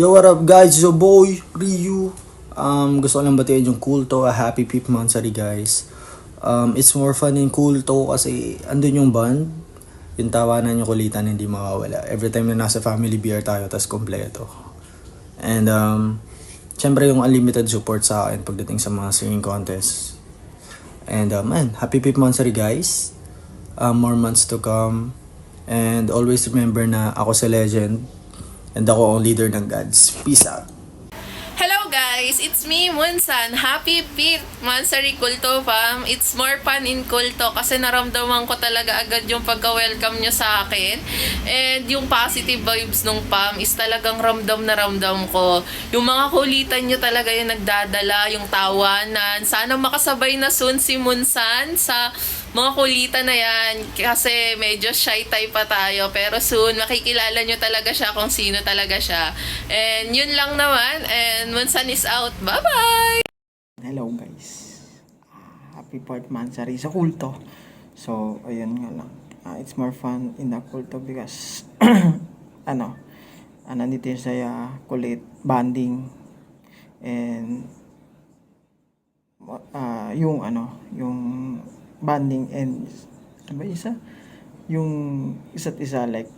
Yo, what up guys? It's your boy, Ryu. Gusto ko lang batiin yung Kulto. A happy 5th monthsary guys. It's more fun in Kulto kasi andun yung band. Yung tawanan, yung kulitan, hindi mawawala. Every time na nasa family beer tayo, tas kompleto. And syempre yung unlimited support sa akin pagdating sa mga singing contest. And man, happy 5th monthsary guys. More months to come. And always remember na ako si Legend. And ako ang leader ng gods. Peace out. Hello guys, it's me, Munsan. Happy 5th monthsary Kulto Fam. It's more fun in Kulto kasi naramdaman ko talaga agad yung pagka-welcome nyo sa akin. And yung positive vibes nung Fam is talagang ramdam na ramdam ko. Yung mga kulitan nyo talaga yung nagdadala, yung tawanan. Sana makasabay na soon si Munsan sa mga kulitan na yan kasi medyo shy type pa tayo pero soon makikilala nyo talaga siya kung sino talaga siya. And yun lang naman, and Munsan is out. Bye bye. Hello guys, happy 4th monthsary sa Kulto. So ayun nga lang, it's more fun in the Kulto because nandito yung saya, kulit, banding, and yung banding and ano ba isa? Yung isa't isa like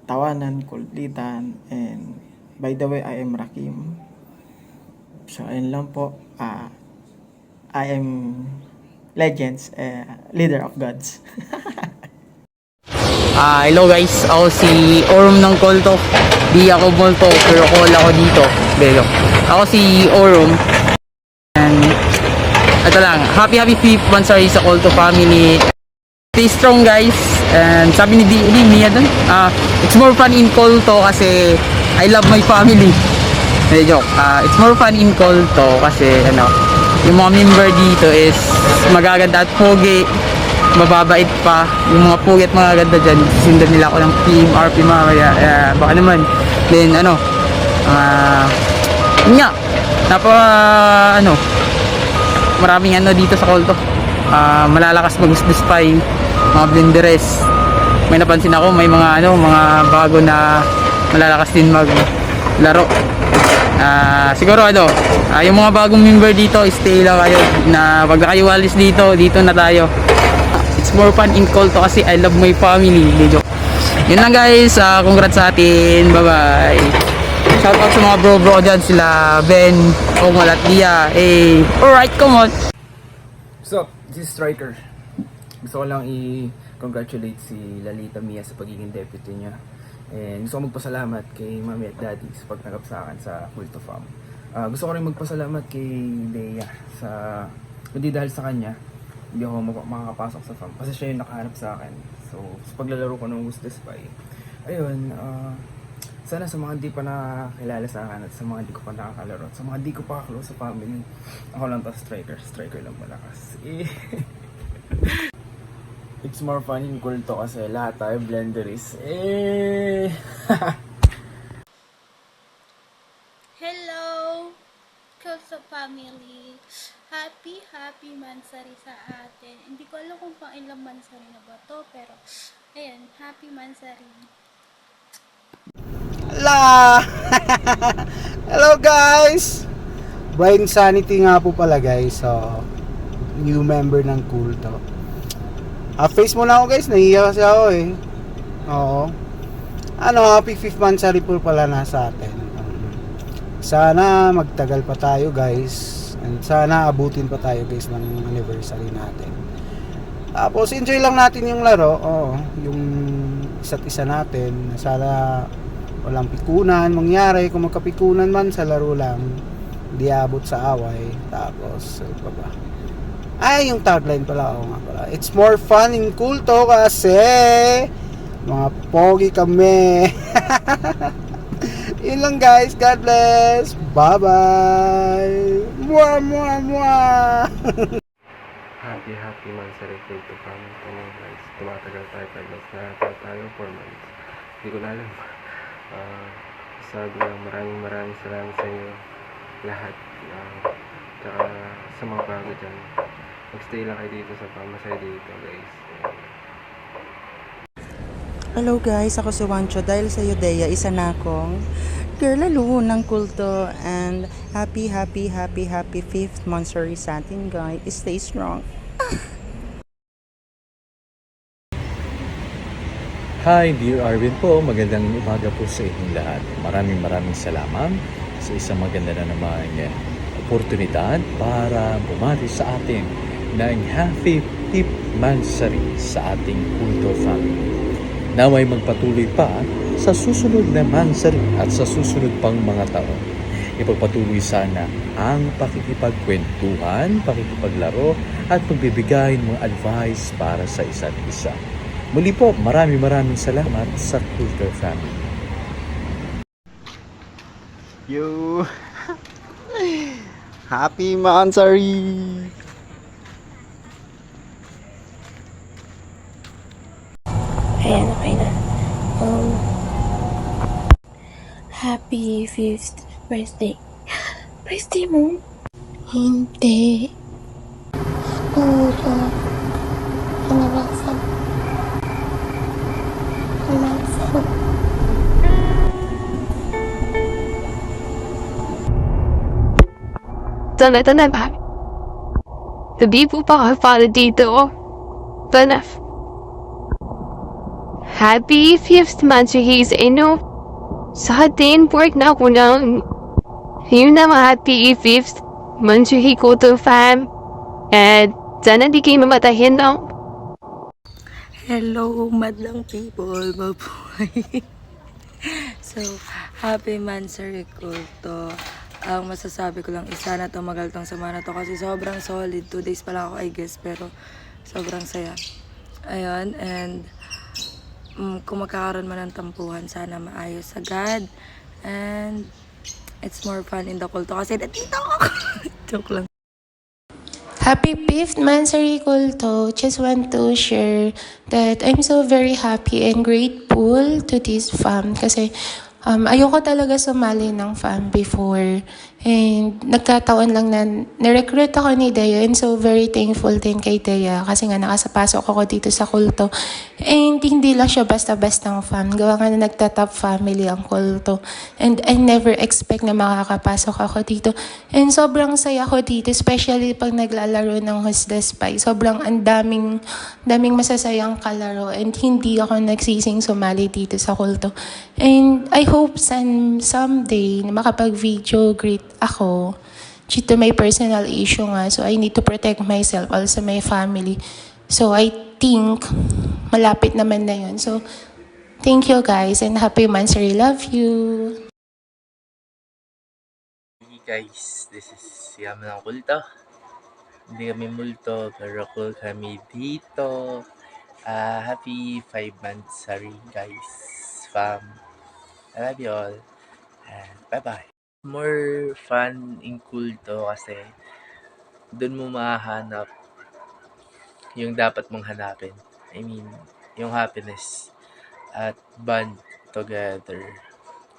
tawanan, kulitan, and by the way, I am Rakim. So ayun lang po. I am Legends, leader of gods. Hello guys, ako si Orum ng Kulto. Di ako multo, pero call ako dito. Belo. Ako si Orum. And ito lang, happy 5th monthsary sa Kulto family. Stay strong guys. And sabi ni Mia dun, it's more fun in Kulto kasi I love my family. Joke. It's more fun in Kulto kasi yung mga member dito is magaganda at pogi, mababait pa. Yung mga pogi at magaganda dyan, sindan nila ako ng team RP mamaya. Baka naman. Then nga, maraming dito sa Kulto. Malalakas magusdus pa yung mga blenderes. May napansin ako, may mga mga bago na malalakas din maglaro. Siguro yung mga bagong member dito, stay lang kayo na wag na kayo walis dito na tayo. It's more fun in Kulto kasi I love my family. Joke. Yun lang guys, congrats sa atin. Bye bye. Shout out sa mga bro dyan, sila Ben, Omal at Dia. Alright, come on. So, this is Striker. Gusto ko lang i-congratulate si Lalita Mia sa pagiging deputy niya. And gusto ko magpasalamat kay Mami at Daddy sa pagtanggap sa akin sa Kulto Fam. Gusto ko rin magpasalamat kay Leia sa, hindi dahil sa kanya, hindi ako makakapasok sa Fam kasi siya yung nakahanap sa akin. So, sa paglalaro ko ng Who's the Spy, ayun, sana sa mga hindi pa nakakilala sa akin at sa mga hindi ko pa nakakalaro at sa mga hindi ko pa close sa family, ako lang to striker lang malakas. It's more fun in Kulto kasi lahat tayo blenderis. Hello, Kulto family. Happy monthsary sa atin. Hindi ko alam kung pang ilang monthsary na ba to, pero ayan, happy monthsary. Hello! Hello guys! Brian Sanity nga po pala guys. So, new member ng Kulto. Face muna ako guys, nahiya kasi ako eh. Oo. Happy 5th monthsary po pala na sa atin. Sana magtagal pa tayo guys. And sana abutin pa tayo guys ng anniversary natin. Tapos enjoy lang natin yung laro. Yung isa't isa natin. Sana walang pikunan mangyari. Kung magkapikunan man sa laro lang, hindi abot sa away. Tapos yung tagline pala, nga pala. It's more fun in Kulto kasi mga pogi kami. Yun lang guys. God bless. Bye bye. Mwah mwah mwah. Happy monthsary Kulto Fam. Guys, tumatagal tayo 5 months na tayo 4 months. Hindi ko na alam. Sabi lang maraming salamat sa inyo lahat. Tsaka sa mga bago dyan, magstay lang kayo dito sa pamasaya dito guys. Hello guys, ako si Wancho. Dahil sa Udea, isa na akong girl lalo ng kulto. And happy 5th monthsary sa atin guys. Stay strong. Hi, Dear Arvin po. Magandang umaga po sa inyong lahat. Maraming salamat sa isang maganda na naman oportunidad para bumati sa atin ng Happy 5th monthsary sa ating Kulto family. Naway magpatuloy pa sa susunod na monthsary at sa susunod pang mga taon. Ipagpatuloy sana ang pakikipagkwentuhan, pakikipaglaro at pagbibigay ng mga advice para sa isa't isa. Muli po, maraming salamat sa Kulto family. Yo! Happy monthsary! Ayan, okay na. Happy 5th birthday. Birthday mo? Hindi. Oo. Pangalasan. Ito na ba? Sabi po pa para dito. Tanaf. Happy 5th monthsary sa inyo. Sa atin, pork na ako ng yun na happy 5th monthsary ko to fam. And sana di kayo mamatahin na. Hello, madlang people, mabuhay. So, happy monthsary kulto. Ang masasabi ko lang, isa na tumagal tong sama na to kasi sobrang solid. 2 days pa lang ako, I guess, pero sobrang saya. Ayun, and kung magkakaroon man ng tampuhan, sana maayos agad. And it's more fun in the kulto kasi nandito ako. Joke lang. Happy 5th monthsary kulto. Just want to share that I'm so very happy and grateful to this fam kasi ayoko talaga sumali ng fam before. And nagkataon lang na nirecruit ako ni Dea and so very thankful din kay Dea kasi nga nakasapasok ako dito sa kulto. And hindi lang siya basta-bastang fam. Gawa nga na nagtatop family ang kulto. And I never expect na makakapasok ako dito. And sobrang saya ko dito, especially pag naglalaro ng Who's the Spy. Sobrang daming masasayang kalaro and hindi ako nagsising sumali dito sa kulto. And I hope someday na makapag-video greet ako due to my personal issue nga. So, I need to protect myself, also my family. So, I think malapit naman na yun. So, thank you guys and happy monthsary. Love you! Hey guys, this is Yam ng Kulto. Hindi kami multo, pero cool kami dito. Happy 5 monthsary guys, fam. I love you all. And bye-bye. More fun in kulto kasi doon mo mahanap yung dapat mong hanapin. I mean, yung happiness at bond together.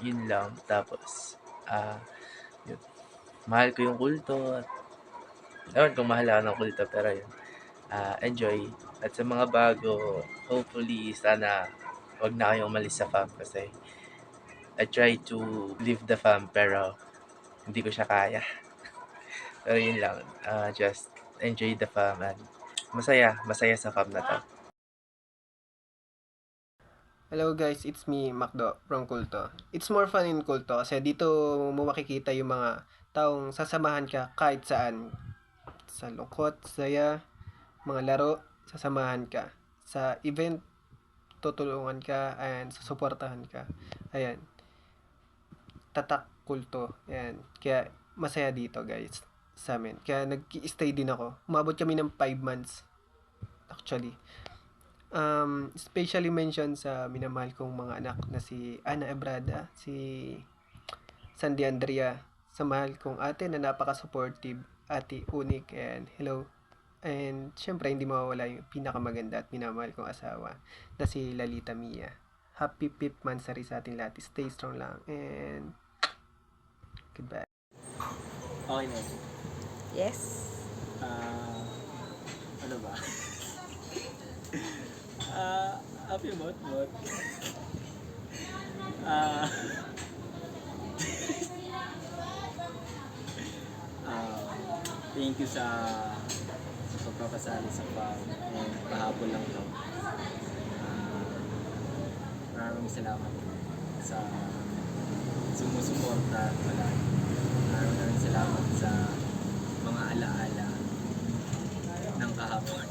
Yun lang. Tapos, yun. Mahal ko yung kulto. Ewan kung mahal ako ng kulto, pero yun. Enjoy. At sa mga bago, hopefully, sana wag na kayong umalis sa fam kasi I try to leave the fam pero hindi ko siya kaya. Pero yun lang. Just enjoy the fam and masaya sa fam na to. Hello guys, it's me, Macdo, from Kulto. It's more fun in Kulto kasi dito mo makikita yung mga taong sasamahan ka kahit saan. Sa lungkot, saya, mga laro, sasamahan ka. Sa event, tutulungan ka and susuportahan ka. Ayan. Tatak Kulto. Ayan. Kaya masaya dito guys sa amin. Kaya nag-stay din ako. Umabot kami ng 5 months. Actually. Especially mention sa minamahal kong mga anak na si Ana Ebrada, si Sandy Andrea, sa mahal kong ate na napaka-supportive, Ate Unik, and hello. And syempre hindi mawawala yung pinakamaganda at minamahal kong asawa na si Lalita Mia. Happy 5th monthsary sa ating lahat. Stay strong lang and goodbye. Okay na. Yes. Ano ba? Happy Mot. Thank you sa pagpapasali sa farm and pahapon lang to. Maraming salamat sa sumusuporta palagi. Maraming salamat sa mga alaala ng kahapon.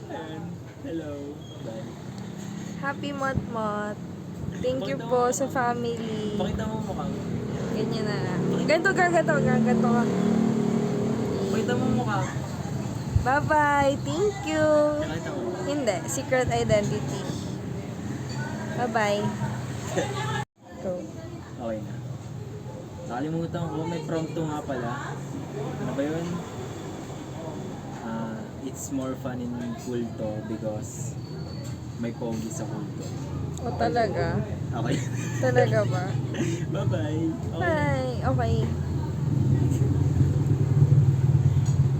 And hello. Bye. Happy Mot. Thank you po sa family. Pakita mo mukha mo. Ganyan na lang. Ganto ka. Pakita mo mukha. Bye-bye. Thank you. Pakita mo. Hindi. Secret identity. Bye-bye. Go. Okay na. Nakalimutan ko, may prompto nga pala. Ano ba yun? It's more fun in kulto because may pogi sa kulto. O talaga? Okay. Talaga ba? Bye-bye. Okay. Bye. Okay.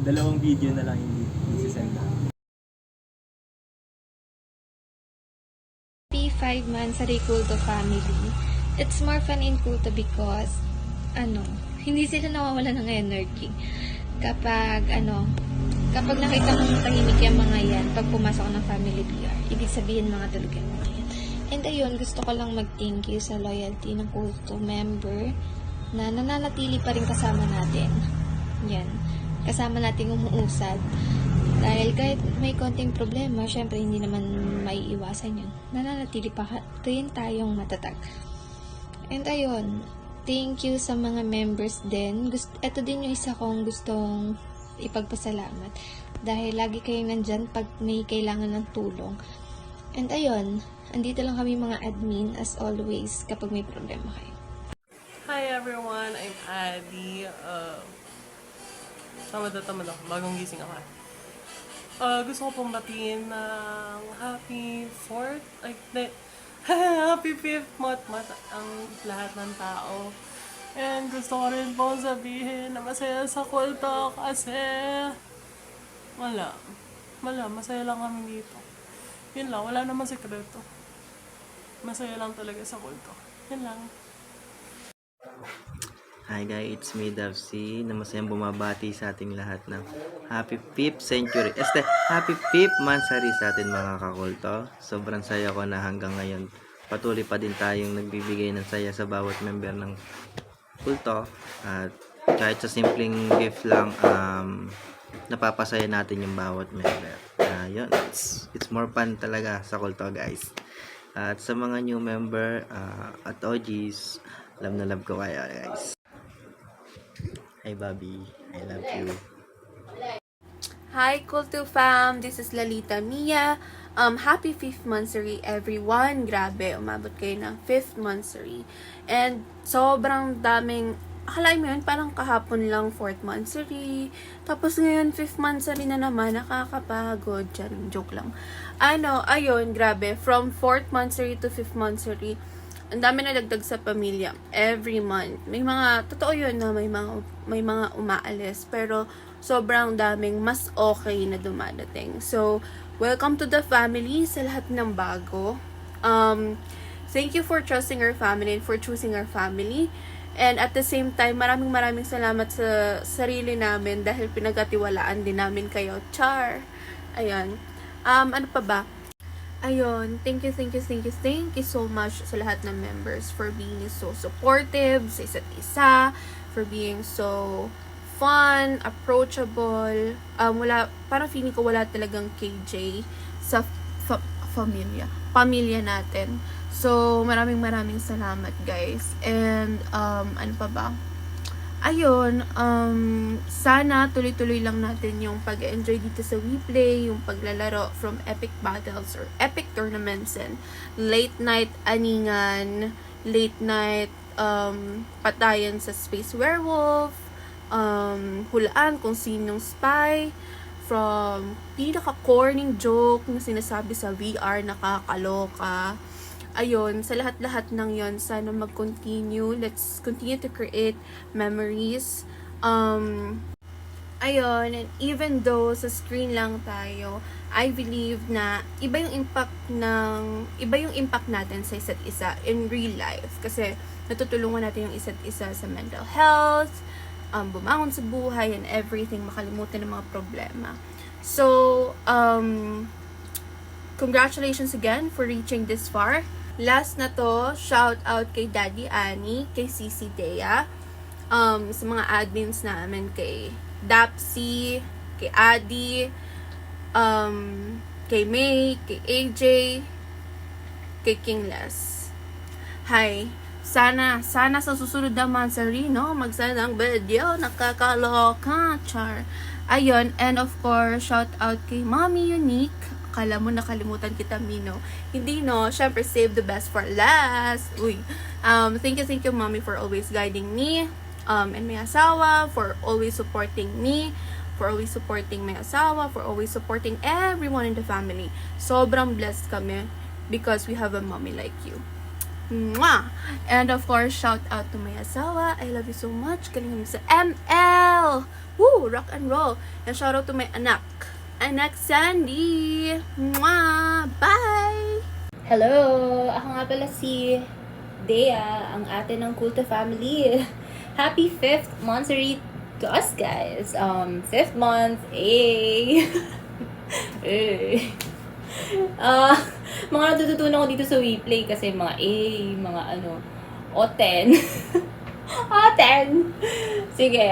Dalawang video na lang hindi sisend na. Happy 5 months sa Kulto family. It's more fun in Kulto because, hindi sila nawawala ng energy. Kapag nakita mong tahimik yung mga yan, pag pumasok ng family PR, ibig sabihin mga tulog yung mga yan. And ayun, gusto ko lang mag-thank you sa loyalty ng Kulto member na nananatili pa rin kasama natin. Yan. Kasama natin umuusad. Dahil kahit may konting problema, syempre hindi naman maiiwasan yun. Nananatili pa rin tayong matatag. And ayun, thank you sa mga members din. Ito din yung isa kong gustong ipagpasalamat. Dahil lagi kayong nandyan pag may kailangan ng tulong. And ayun, andito lang kami mga admin as always kapag may problema kayo. Hi everyone, I'm Addy. Tamad ako, bagong gising ako. Gusto ko pong batiin ng happy 4th, happy 5th month ang lahat ng tao. And gusto ko rin pong sabihin na masaya sa kulto kasi masaya lang kami dito. Yun lang, wala naman sekreto. Masaya lang talaga sa kulto. Yun lang. Hi guys, it's me Davcy na masayang bumabati sa ating lahat ng happy 5th century. Happy 5th monthsary sa atin mga kakulto. Sobrang saya ko na hanggang ngayon patuloy pa din tayong nagbibigay ng saya sa bawat member ng kulto. At kahit sa simpleng gift lang, napapasaya natin yung bawat member. Yun, it's more fun talaga sa kulto guys. At sa mga new member at OGs, love na love ko kayo guys. Hi Bobby, I love you. Hi Kulto fam, this is Lalita Mia. Happy 5th monthsary everyone. Grabe, umabot kayo ng 5th monthsary. And sobrang daming, akalain mo yun, parang kahapon lang 4th monthsary. Tapos ngayon 5th monthsary na naman, nakakapagod. Joke lang. Ayun, grabe. From 4th monthsary to 5th monthsary, ang dami na dagdag sa pamilya every month. May mga, totoo yun na may mga umaalis, pero sobrang daming mas okay na dumadating. So, welcome to the family sa lahat ng bago. Thank you for trusting our family and for choosing our family. And at the same time, maraming salamat sa sarili namin dahil pinagkatiwalaan din namin kayo. Char! Ayan. Ano pa ba? Ayun, thank you so much sa lahat ng members for being so supportive sa isa't isa, for being so fun, approachable. Parang feeling ko wala talagang KJ sa pamilya natin. So, maraming salamat guys. And, ano pa ba? Ayun, sana tuloy-tuloy lang natin yung pag-enjoy dito sa WePlay, yung paglalaro from epic battles or epic tournaments and late night aningan, late night patayan sa Space Werewolf, hulaan kung sinong spy, from pinaka-corning joke na sinasabi sa VR, nakakaloka. Ayun, sa lahat-lahat ng yon, sana mag-continue. Let's continue to create memories. Ayun, and even though sa screen lang tayo, I believe na iba yung impact natin sa isa't isa in real life. Kasi natutulungan natin yung isa't isa sa mental health, bumangon sa buhay and everything, makalimutan ng mga problema. So, congratulations again for reaching this far. Last na to, shout out kay Daddy Annie, kay Cici Dea, sa mga admins namin, kay Dapsy, kay Adi, kay May, kay AJ, kay Kingless. Hi. Sana sa susunod naman sa Rino, magsend ng video, nakakaloka, char. Ayun, and of course, shout out kay Mommy Unique. Akala mo nakalimutan kita, Mino. Hindi, no? Syempre, save the best for last. Uy. Thank you, Mommy, for always guiding me, and my asawa, for always supporting me, for always supporting my asawa, for always supporting everyone in the family. Sobrang blessed kami because we have a mommy like you. Mwah! And of course, shout out to my asawa. I love you so much. Galing kami sa ML! Woo! Rock and roll! And shout out to my anak Sandy! Mwah! Bye! Hello! Ako nga pala si Dea, ang ate ng Kulto family. Happy 5th monthsary to us, guys. 5th month, eh. Mga natututunan ko dito sa WePlay kasi mga A, mga ano, O10. O10! Sige,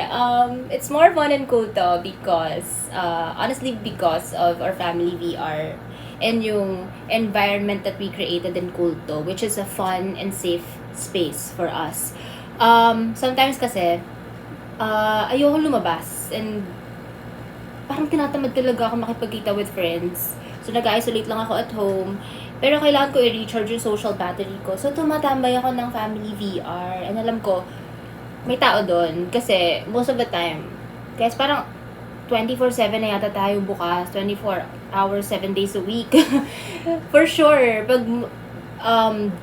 it's more fun and cool to because, honestly, because of our family VR and yung environment that we created in Kulto, which is a fun and safe space for us. Sometimes kasi, ayoko lumabas and parang tinatamad talaga ako makipagkita with friends. So, nag-isolate lang ako at home. Pero kailangan ko i-recharge yung social battery ko. So, tumatambay ako ng family VR. And alam ko, may tao doon. Kasi, most of the time, guys, parang 24/7 na yata tayo bukas. 24 hours, 7 days a week. For sure, pag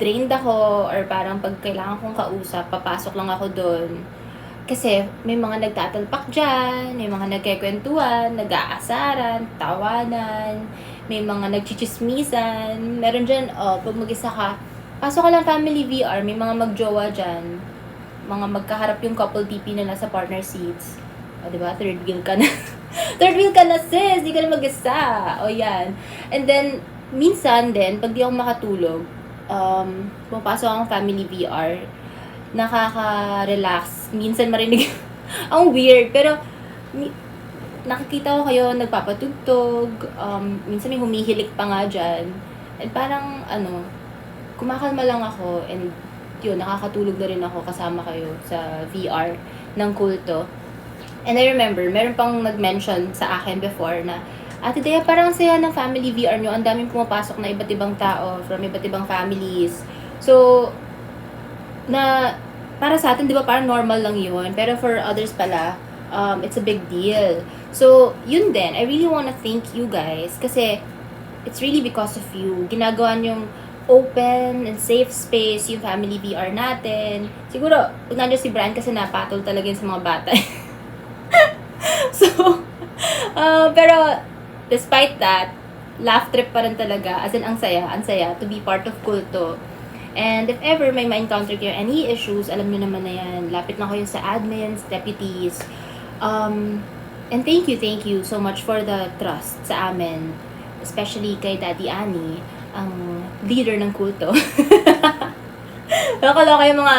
drained ako or parang pag kailangan kong kausap, papasok lang ako doon. Kasi may mga nagtatalpak dyan, may mga nagkikwentuhan, nag-aasaran, tawanan, may mga nagchichismisan. Meron dyan, pag mag-isa ka, pasok ka lang family VR, may mga magjowa dyan. Mga magkaharap yung couple TP na nasa partner seats. O, diba? Third wheel ka na. Third wheel ka na, sis! Di ka na mag-isa. O, yan. And then, minsan din, pag di ako makatulog, pumapasok akong family VR, nakaka-relax. Minsan marinig, ang weird, pero nakikita ko kayo nagpapatugtog, minsan may humihilik pa nga dyan. And parang, kumakalma lang ako, and yun, nakakatulog na rin ako kasama kayo sa VR ng Kulto. And I remember, meron pang nag-mention sa akin before na, Ate Dea, parang saya ng family VR nyo, ang daming pumapasok na iba't ibang tao from iba't ibang families. So, na para sa atin, di ba, parang normal lang yun. Pero for others pala, it's a big deal. So, yun din. I really wanna thank you guys. Kasi, it's really because of you. Ginagawa niyong open and safe space yung family VR natin. Siguro, pag nandiyo si Brian kasi napatol talaga yun sa mga bata. So, pero, despite that, laugh trip pa rin talaga. As in, ang saya to be part of Kulto. And if ever may ma-encounter kayo any issues, alam nyo naman na yan. Lapit na kayo sa admins, deputies. And thank you so much for the trust sa amin. Especially kay Daddy Annie, ang leader ng Kulto. Nakakala kayo mga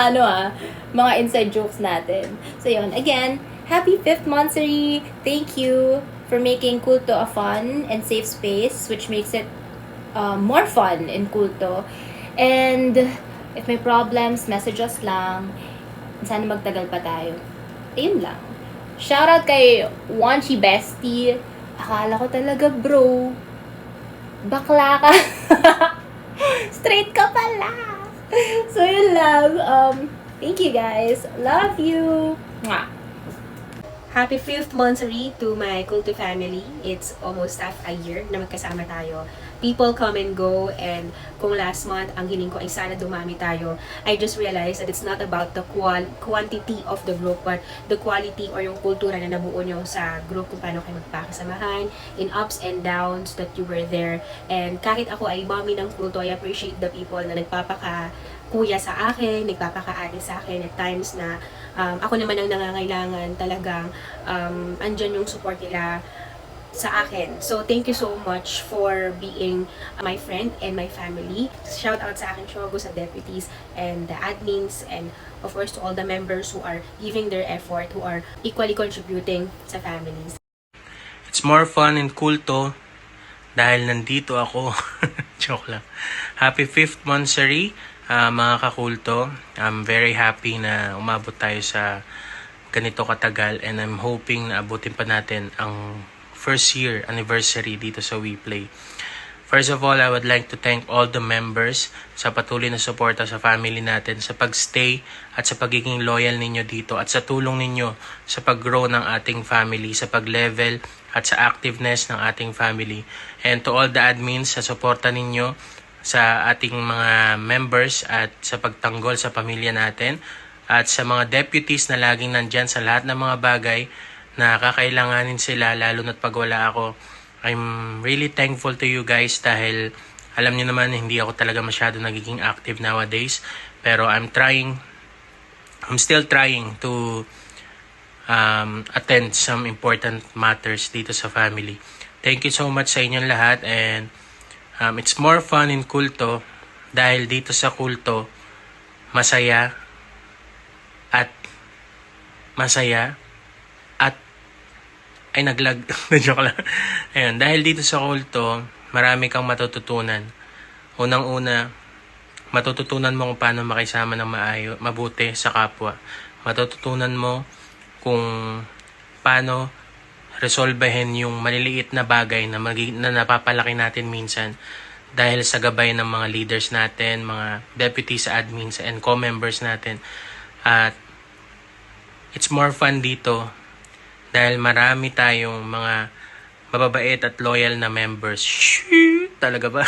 mga inside jokes natin. So yun, again, happy 5th monthsary! Thank you for making Kulto a fun and safe space, which makes it more fun in Kulto. And if may problems, message us lang. Sana magtagal pa tayo. Ayun lang. Shoutout kay Wanchi Bestie. Akala ko talaga, bro. Bakla ka. Straight ka pala. So, yun lang. Thank you, guys. Love you. Mwah. Happy 5th monthsary to my Kulto family. It's almost half a year na magkasama tayo. people come and go, and kung last month ang hiling ko ay sana dumami tayo, I just realized that it's not about the quantity of the group, but the quality or yung kultura na nabuo nyo sa group, kung paano kayo magpakasamahan, in ups and downs, that you were there. And kahit ako ay mommy ng kulto, I appreciate the people na nagpapaka-kuya sa akin, nagpapaka-ate sa akin at times na ako naman ang nangangailangan, talagang andyan yung support nila sa akin. So, thank you so much for being my friend and my family. Shout out sa akin, Shogo, sa deputies and the admins, and of course to all the members who are giving their effort, who are equally contributing sa families. It's more fun in kulto dahil nandito ako. Joke lang. Happy 5th monthsary, mga kakulto. I'm very happy na umabot tayo sa ganito katagal, and I'm hoping na abutin pa natin ang first year anniversary dito sa WePlay. First of all, I would like to thank all the members sa patuloy na suporta sa family natin, sa pagstay at sa pagiging loyal ninyo dito, at sa tulong ninyo sa pag-grow ng ating family, sa pag-level at sa activeness ng ating family. And to all the admins, sa suporta ninyo sa ating mga members at sa pagtanggol sa pamilya natin, at sa mga deputies na laging nandyan sa lahat ng mga bagay na kakailanganin sila, lalo na't pag wala ako. I'm really thankful to you guys dahil alam niyo naman hindi ako talaga masyado nagiging active nowadays, pero I'm still trying to attend some important matters dito sa family. Thank you so much sa inyong lahat, and it's more fun in kulto dahil dito sa kulto masaya at ay naglag. Joke lang. Ayun, dahil dito sa kulto, marami kang matututunan. Unang-una, matututunan mo kung paano makisama ng mabuti sa kapwa. Matututunan mo kung paano resolbahin yung maliliit na bagay na napapalaki natin minsan dahil sa gabay ng mga leaders natin, mga deputies, admins, and co-members natin. At it's more fun dito dahil marami tayong mga mababait at loyal na members. Shoo! Talaga ba?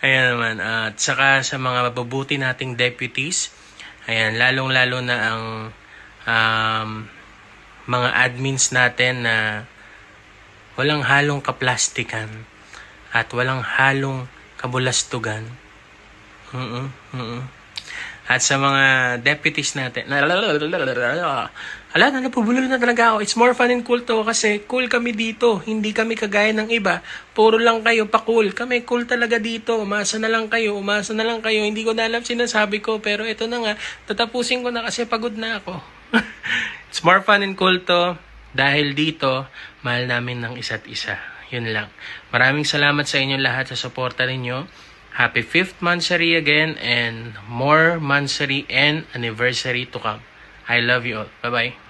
Ayan naman. At saka sa mga mabubuti nating deputies, ayan, lalong-lalo na ang mga admins natin na walang halong kaplastikan at walang halong kabulastugan. At sa mga deputies natin, napubulol na talaga ako. It's more fun in kulto kasi cool kami dito. Hindi kami kagaya ng iba. Puro lang kayo pa cool. Kami cool talaga dito. Umasa na lang kayo. Hindi ko na alam sinasabi ko, pero ito na nga. Tatapusin ko na kasi pagod na ako. It's more fun in kulto dahil dito, mahal namin ng isa't isa. Yun lang. Maraming salamat sa inyong lahat sa suporta ninyo. Happy 5th monthsary again, and more monthsary and anniversary to come. I love you all. Bye-bye.